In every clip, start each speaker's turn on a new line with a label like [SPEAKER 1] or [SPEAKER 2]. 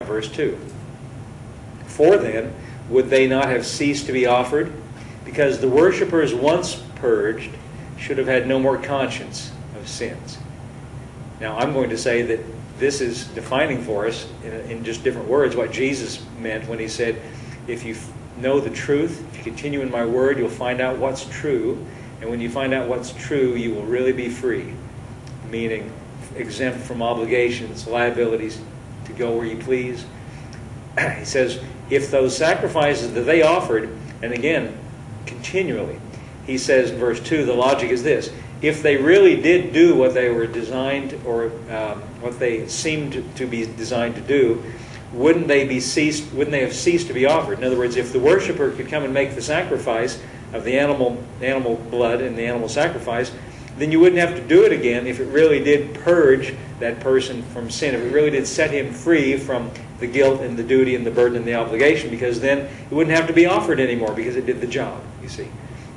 [SPEAKER 1] verse 2. For then, would they not have ceased to be offered? Because the worshippers once purged should have had no more conscience of sins. Now, I'm going to say that this is defining for us, in just different words, what Jesus meant when he said, if you know the truth, if you continue in my word, you'll find out what's true. And when you find out what's true, you will really be free. Meaning, exempt from obligations, liabilities, to go where you please. He says, if those sacrifices that they offered, and again, continually, he says in verse 2, the logic is this: if they really did do what they were designed, or what they seemed to be designed to do, wouldn't they have ceased to be offered? In other words, if the worshiper could come and make the sacrifice of the animal blood and the animal sacrifice, then you wouldn't have to do it again if it really did purge that person from sin, if it really did set him free from the guilt and the duty and the burden and the obligation, because then it wouldn't have to be offered anymore because it did the job, you see.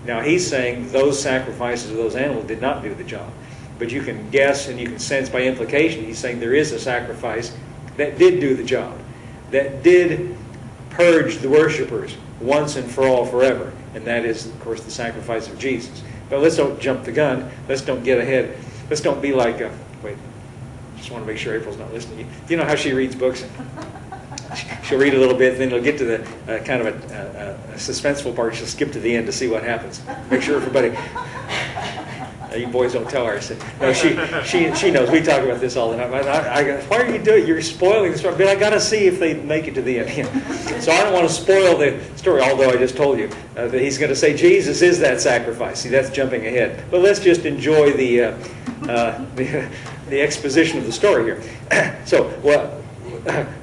[SPEAKER 1] Now he's saying those sacrifices of those animals did not do the job. But you can guess and you can sense by implication he's saying there is a sacrifice that did do the job, that did purge the worshipers once and for all forever. And that is, of course, the sacrifice of Jesus. But let's don't jump the gun. Let's don't get ahead. Let's don't be like, wait, just want to make sure April's not listening. You know how she reads books? She'll read a little bit, then it'll get to the kind of a suspenseful part. She'll skip to the end to see what happens. Make sure everybody... You boys don't tell her. I said, no, she knows. We talk about this all the time. I go, why are you doing it? You're spoiling the story. But I got to see if they make it to the end. So I don't want to spoil the story, although I just told you that he's going to say Jesus is that sacrifice. See, that's jumping ahead. But let's just enjoy the exposition of the story here. So,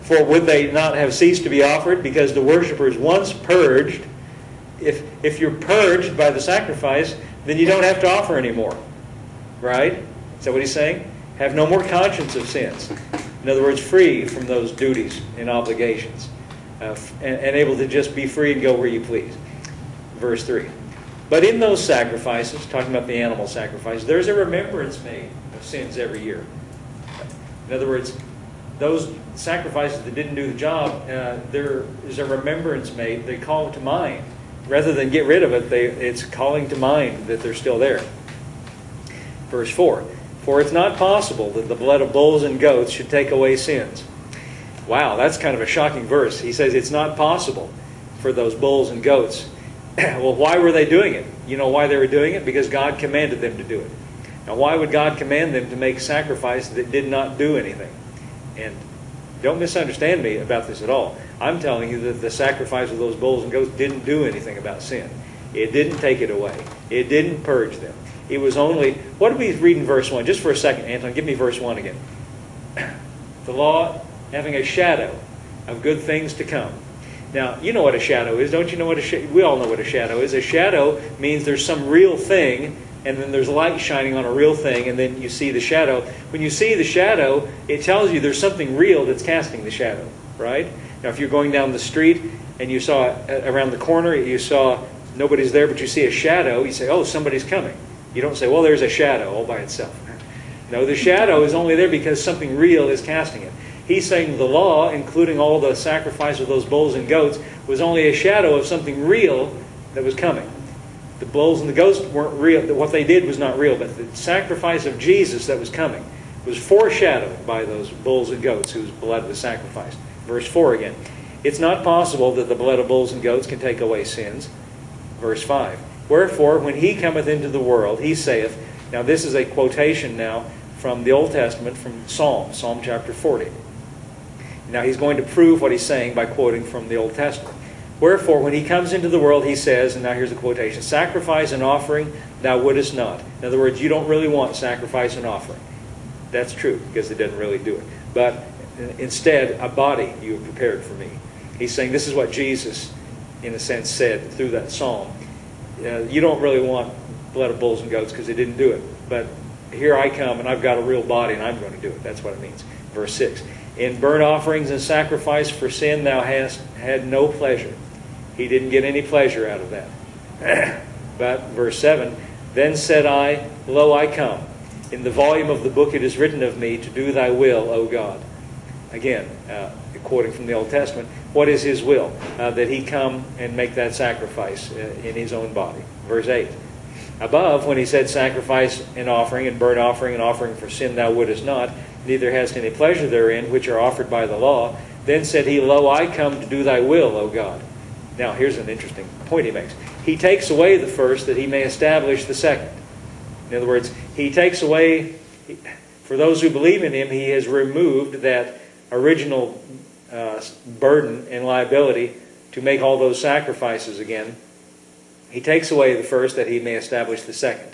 [SPEAKER 1] for would they not have ceased to be offered? Because the worshippers once purged. If you're purged by the sacrifice, then you don't have to offer anymore. Right? Is that what he's saying? Have no more conscience of sins. In other words, free from those duties and obligations. And able to just be free and go where you please. Verse 3. But in those sacrifices, talking about the animal sacrifice, there's a remembrance made of sins every year. In other words, those sacrifices that didn't do the job, there is a remembrance made. They call to mind. Rather than get rid of it, it's calling to mind that they're still there. Verse 4. For it's not possible that the blood of bulls and goats should take away sins. Wow, that's kind of a shocking verse. He says it's not possible for those bulls and goats. Well, why were they doing it? You know why they were doing it? Because God commanded them to do it. Now, why would God command them to make sacrifice that did not do anything? And don't misunderstand me about this at all. I'm telling you that the sacrifice of those bulls and goats didn't do anything about sin. It didn't take it away. It didn't purge them. It was only... What did we read in verse 1? Just for a second, Anton, give me verse 1 again. The law having a shadow of good things to come. Now, you know what a shadow is. Don't you know what we all know what a shadow is. A shadow means there's some real thing, and then there's light shining on a real thing, and then you see the shadow. When you see the shadow, it tells you there's something real that's casting the shadow, right? Now, if you're going down the street and you saw around the corner, you saw nobody's there, but you see a shadow, you say, oh, somebody's coming. You don't say, well, there's a shadow all by itself. No, the shadow is only there because something real is casting it. He's saying the law, including all the sacrifice of those bulls and goats, was only a shadow of something real that was coming. The bulls and the goats weren't real. What they did was not real, but the sacrifice of Jesus that was coming was foreshadowed by those bulls and goats whose blood was sacrificed. Verse 4 again. It's not possible that the blood of bulls and goats can take away sins. Verse 5. Wherefore, when he cometh into the world, he saith... Now this is a quotation now from the Old Testament, from Psalm chapter 40. Now he's going to prove what he's saying by quoting from the Old Testament. Wherefore, when he comes into the world, he says, and now here's the quotation, sacrifice and offering thou wouldest not. In other words, you don't really want sacrifice and offering. That's true, because it doesn't really do it. But instead, a body you have prepared for me. He's saying this is what Jesus, in a sense, said through that psalm. You don't really want blood of bulls and goats because they didn't do it. But here I come, and I've got a real body, and I'm going to do it. That's what it means. Verse 6. In burnt offerings and sacrifice for sin thou hast had no pleasure. He didn't get any pleasure out of that. But, verse 7, then said I, lo, I come. In the volume of the book it is written of me to do thy will, O God. Again, quoting from the Old Testament, what is his will? That he come and make that sacrifice in his own body. Verse 8. Above, when he said sacrifice and burnt offering and offering for sin thou wouldest not, neither hast any pleasure therein, which are offered by the law, then said he, Lo, I come to do thy will, O God. Now, here's an interesting point he makes. He takes away the first that he may establish the second. In other words, he takes away, for those who believe in him, he has removed that original burden and liability to make all those sacrifices again. He takes away the first that he may establish the second.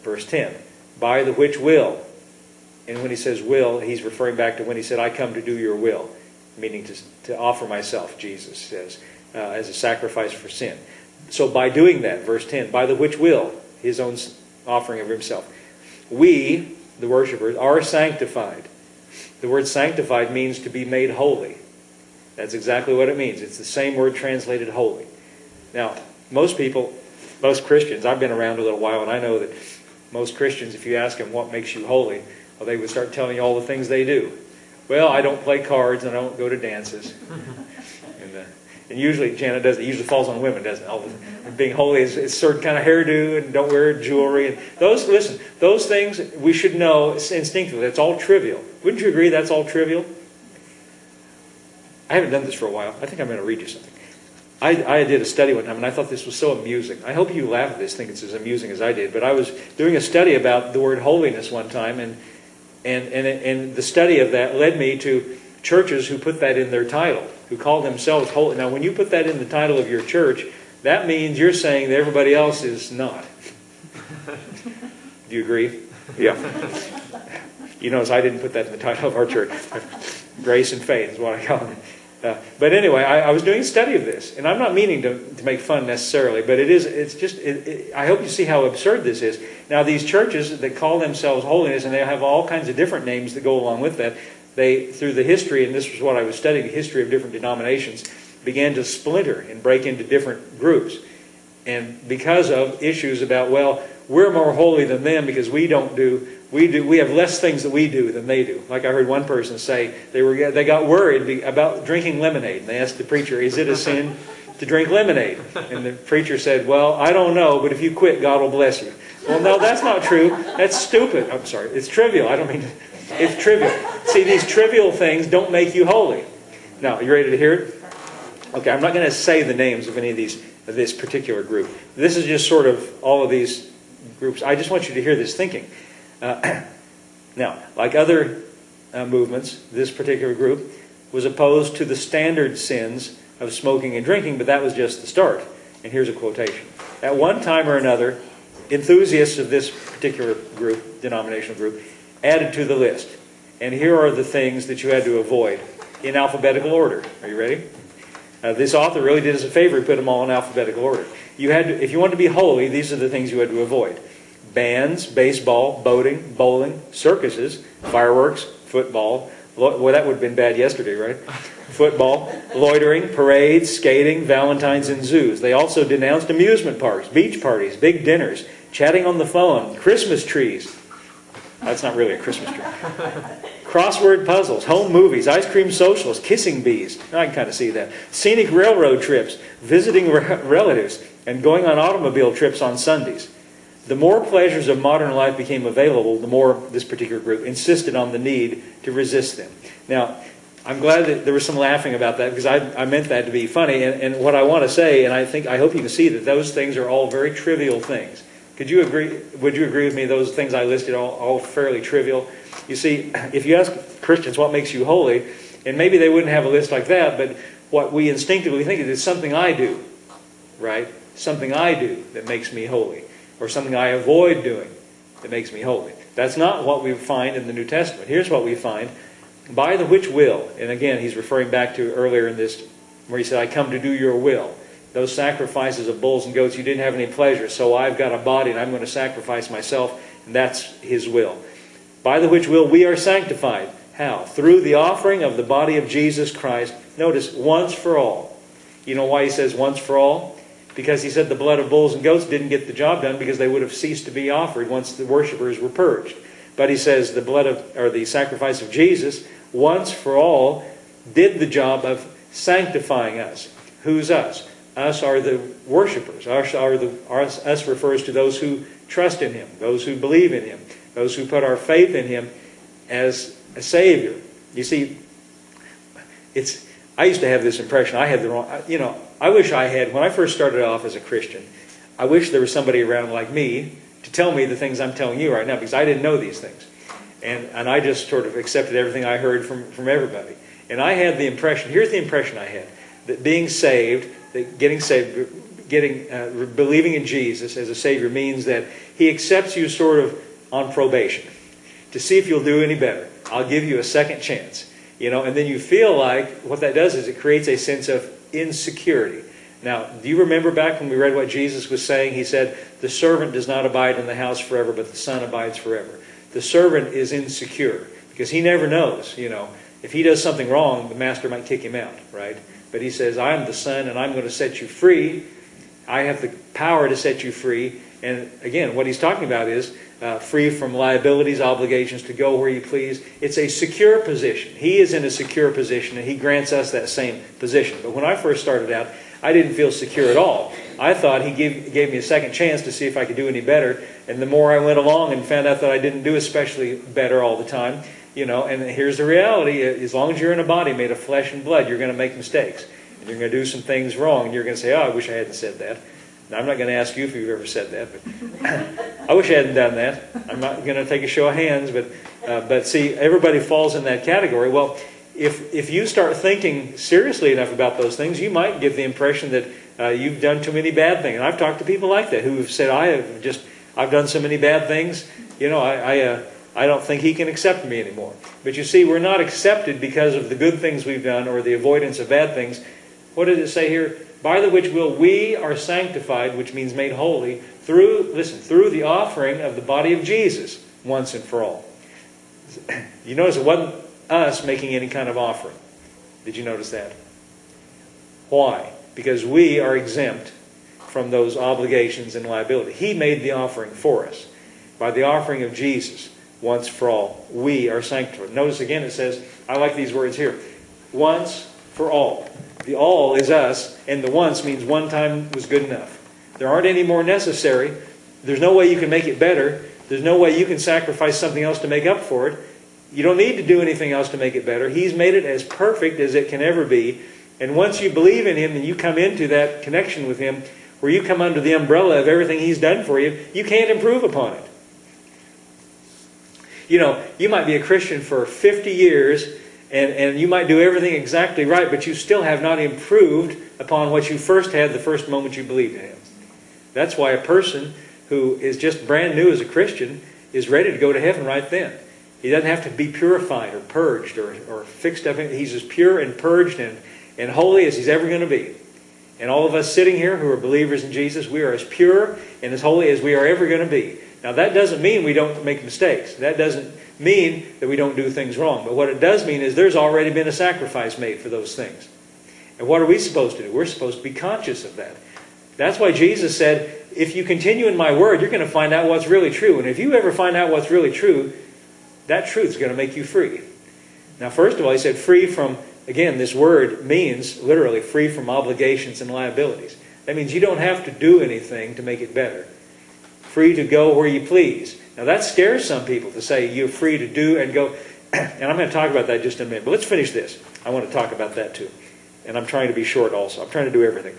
[SPEAKER 1] Verse 10, by the which will. And when he says will, he's referring back to when he said, I come to do your will. Meaning to offer myself, Jesus says, as a sacrifice for sin. So by doing that, verse 10, by the which will, his own offering of himself, we, the worshipers, are sanctified. The word sanctified means to be made holy. That's exactly what it means. It's the same word translated holy. Now, most Christians, I've been around a little while, and I know that most Christians, if you ask them what makes you holy, well, they would start telling you all the things they do. Well, I don't play cards and I don't go to dances. And usually, Janet does it. Usually falls on women, doesn't it? Being holy is certain kind of hairdo and don't wear jewelry. And those things we should know instinctively. That's all trivial. Wouldn't you agree that's all trivial? I haven't done this for a while. I think I'm going to read you something. I did a study one time, and I thought this was so amusing. I hope you laugh at this, think it's as amusing as I did. But I was doing a study about the word holiness one time, and the study of that led me to churches who put that in their title, who call themselves holy. Now, when you put that in the title of your church, that means you're saying that everybody else is not. Do you agree? Yeah. You notice I didn't put that in the title of our church. Grace and faith is what I call it. But anyway, I was doing a study of this, and I'm not meaning to make fun necessarily, but I hope you see how absurd this is. Now, these churches that call themselves holiness, and they have all kinds of different names that go along with that, they, through the history, and this was what I was studying, the history of different denominations, began to splinter and break into different groups. And because of issues about, well, we're more holy than them because we have less things that we do than they do. Like I heard one person say, they got worried about drinking lemonade. And they asked the preacher, is it a sin to drink lemonade? And the preacher said, well, I don't know, but if you quit, God will bless you. Well, no, that's not true. That's stupid. I'm sorry. It's trivial. I don't mean to. It's trivial. See, these trivial things don't make you holy. Now, you ready to hear it? Okay, I'm not going to say the names of any of this particular group. This is just sort of all of these groups. I just want you to hear this thinking. Now, like other movements, this particular group was opposed to the standard sins of smoking and drinking, but that was just the start. And here's a quotation. At one time or another, enthusiasts of this particular group, denominational group, added to the list. And here are the things that you had to avoid in alphabetical order. Are you ready? This author really did us a favor. He put them all in alphabetical order. If you wanted to be holy, these are the things you had to avoid. Bands, baseball, boating, bowling, circuses, fireworks, football. Well, that would have been bad yesterday, right? Football, loitering, parades, skating, valentines, and zoos. They also denounced amusement parks, beach parties, big dinners, chatting on the phone, Christmas trees. That's not really a Christmas tree. Crossword puzzles, home movies, ice cream socials, kissing bees. I can kind of see that. Scenic railroad trips, visiting relatives, and going on automobile trips on Sundays. The more pleasures of modern life became available, the more this particular group insisted on the need to resist them. Now, I'm glad that there was some laughing about that because I meant that to be funny. And what I want to say, and I hope you can see that those things are all very trivial things. Could you agree? Would you agree with me? Those things I listed are all fairly trivial. You see, if you ask Christians what makes you holy, and maybe they wouldn't have a list like that, but what we instinctively think is something I do, right? Something I do that makes me holy, or something I avoid doing that makes me holy. That's not what we find in the New Testament. Here's what we find. By the which will, and again, he's referring back to earlier in this, where he said, I come to do your will. Those sacrifices of bulls and goats, you didn't have any pleasure, so I've got a body and I'm going to sacrifice myself, and that's his will. By the which will we are sanctified. How? Through the offering of the body of Jesus Christ. Notice, once for all. You know why he says once for all? Because he said the blood of bulls and goats didn't get the job done because they would have ceased to be offered once the worshipers were purged. But he says the sacrifice of Jesus, once for all, did the job of sanctifying us. Who's us? Us are the worshipers. Us refers to those who trust in Him, those who believe in Him, those who put our faith in Him as a Savior. You see, I used to have this impression. I had the wrong, I wish I had, when I first started off as a Christian, I wish there was somebody around like me to tell me the things I'm telling you right now, because I didn't know these things. And I just sort of accepted everything I heard from everybody. And I had the impression, here's the impression I had, that being saved, that getting saved, believing in Jesus as a Savior means that He accepts you sort of on probation to see if you'll do any better. I'll give you a second chance. And then you feel like what that does is it creates a sense of insecurity. Now, do you remember back when we read what Jesus was saying? He said, the servant does not abide in the house forever, but the Son abides forever. The servant is insecure because he never knows, if he does something wrong, the master might kick him out, right? But he says, I am the Son and I'm going to set you free. I have the power to set you free. And again, what he's talking about is free from liabilities, obligations, to go where you please. It's a secure position. He is in a secure position, and He grants us that same position. But when I first started out, I didn't feel secure at all. I thought He gave me a second chance to see if I could do any better. And the more I went along and found out that I didn't do especially better all the time, and here's the reality. As long as you're in a body made of flesh and blood, you're going to make mistakes. And you're going to do some things wrong. And you're going to say, oh, I wish I hadn't said that. Now, I'm not going to ask you if you've ever said that, but I wish I hadn't done that. I'm not going to take a show of hands, but see, everybody falls in that category. Well, if you start thinking seriously enough about those things, you might give the impression that you've done too many bad things. And I've talked to people like that who have said, I've done so many bad things, I don't think He can accept me anymore. But you see, we're not accepted because of the good things we've done or the avoidance of bad things. What did it say here? By the which will we are sanctified, which means made holy, through the offering of the body of Jesus once and for all. You notice it wasn't us making any kind of offering. Did you notice that? Why? Because we are exempt from those obligations and liability. He made the offering for us. By the offering of Jesus once for all, we are sanctified. Notice again it says, I like these words here, once for all. The all is us, and the once means one time was good enough. There aren't any more necessary. There's no way you can make it better. There's no way you can sacrifice something else to make up for it. You don't need to do anything else to make it better. He's made it as perfect as it can ever be. And once you believe in Him and you come into that connection with Him, where you come under the umbrella of everything He's done for you, you can't improve upon it. You might be a Christian for 50 years, and you might do everything exactly right, but you still have not improved upon what you first had the first moment you believed in Him. That's why a person who is just brand new as a Christian is ready to go to heaven right then. He doesn't have to be purified or purged or fixed up. He's as pure and purged and holy as he's ever going to be. And all of us sitting here who are believers in Jesus, we are as pure and as holy as we are ever going to be. Now that doesn't mean we don't make mistakes. That doesn't mean that we don't do things wrong. But what it does mean is there's already been a sacrifice made for those things. And what are we supposed to do? We're supposed to be conscious of that. That's why Jesus said, if you continue in my word, you're going to find out what's really true. And if you ever find out what's really true, that truth is going to make you free. Now, first of all, He said free from, again, this word means literally free from obligations and liabilities. That means you don't have to do anything to make it better. Free to go where you please. Now, that scares some people to say you're free to do and go. And I'm going to talk about that just in a minute. But let's finish this. I want to talk about that too. And I'm trying to be short also. I'm trying to do everything.